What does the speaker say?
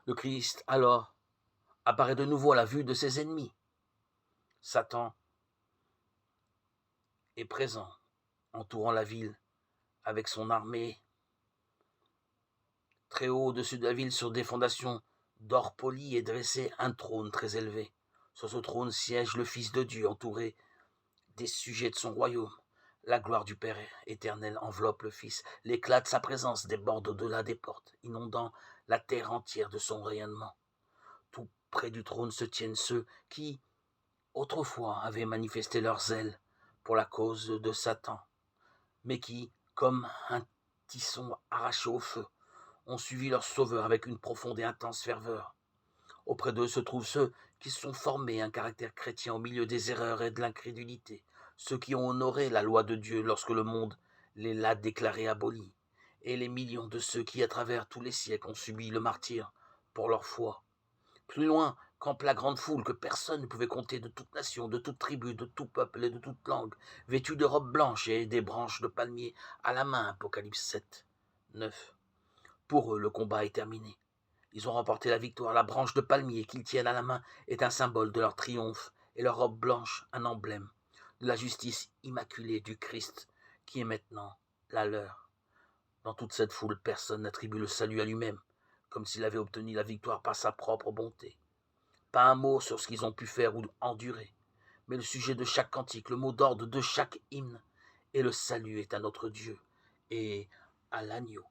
Le Christ, alors, apparaît de nouveau à la vue de ses ennemis. Satan est présent, entourant la ville avec son armée. Très haut au-dessus de la ville, sur des fondations d'or poli, est dressé un trône très élevé. Sur ce trône siège le Fils de Dieu, entouré des sujets de son royaume. La gloire du Père éternel enveloppe le Fils. L'éclat de sa présence déborde au-delà des portes, inondant la terre entière de son rayonnement. Tout près du trône se tiennent ceux qui, autrefois, avaient manifesté leur zèle pour la cause de Satan, mais qui, comme un tisson arraché au feu, ont suivi leur sauveur avec une profonde et intense ferveur. Auprès d'eux se trouvent ceux qui se sont formés un caractère chrétien au milieu des erreurs et de l'incrédulité, ceux qui ont honoré la loi de Dieu lorsque le monde les l'a déclarée abolie, et les millions de ceux qui, à travers tous les siècles, ont subi le martyre pour leur foi. Plus loin campe la grande foule que personne ne pouvait compter, de toute nation, de toute tribu, de tout peuple et de toute langue, vêtus de robes blanches et des branches de palmier à la main. Apocalypse 7, 9. Pour eux, le combat est terminé. Ils ont remporté la victoire. La branche de palmier qu'ils tiennent à la main est un symbole de leur triomphe, et leur robe blanche un emblème de la justice immaculée du Christ, qui est maintenant la leur. Dans toute cette foule, personne n'attribue le salut à lui-même, comme s'il avait obtenu la victoire par sa propre bonté. Pas un mot sur ce qu'ils ont pu faire ou endurer, mais le sujet de chaque cantique, le mot d'ordre de chaque hymne, et le salut est à notre Dieu et à l'agneau.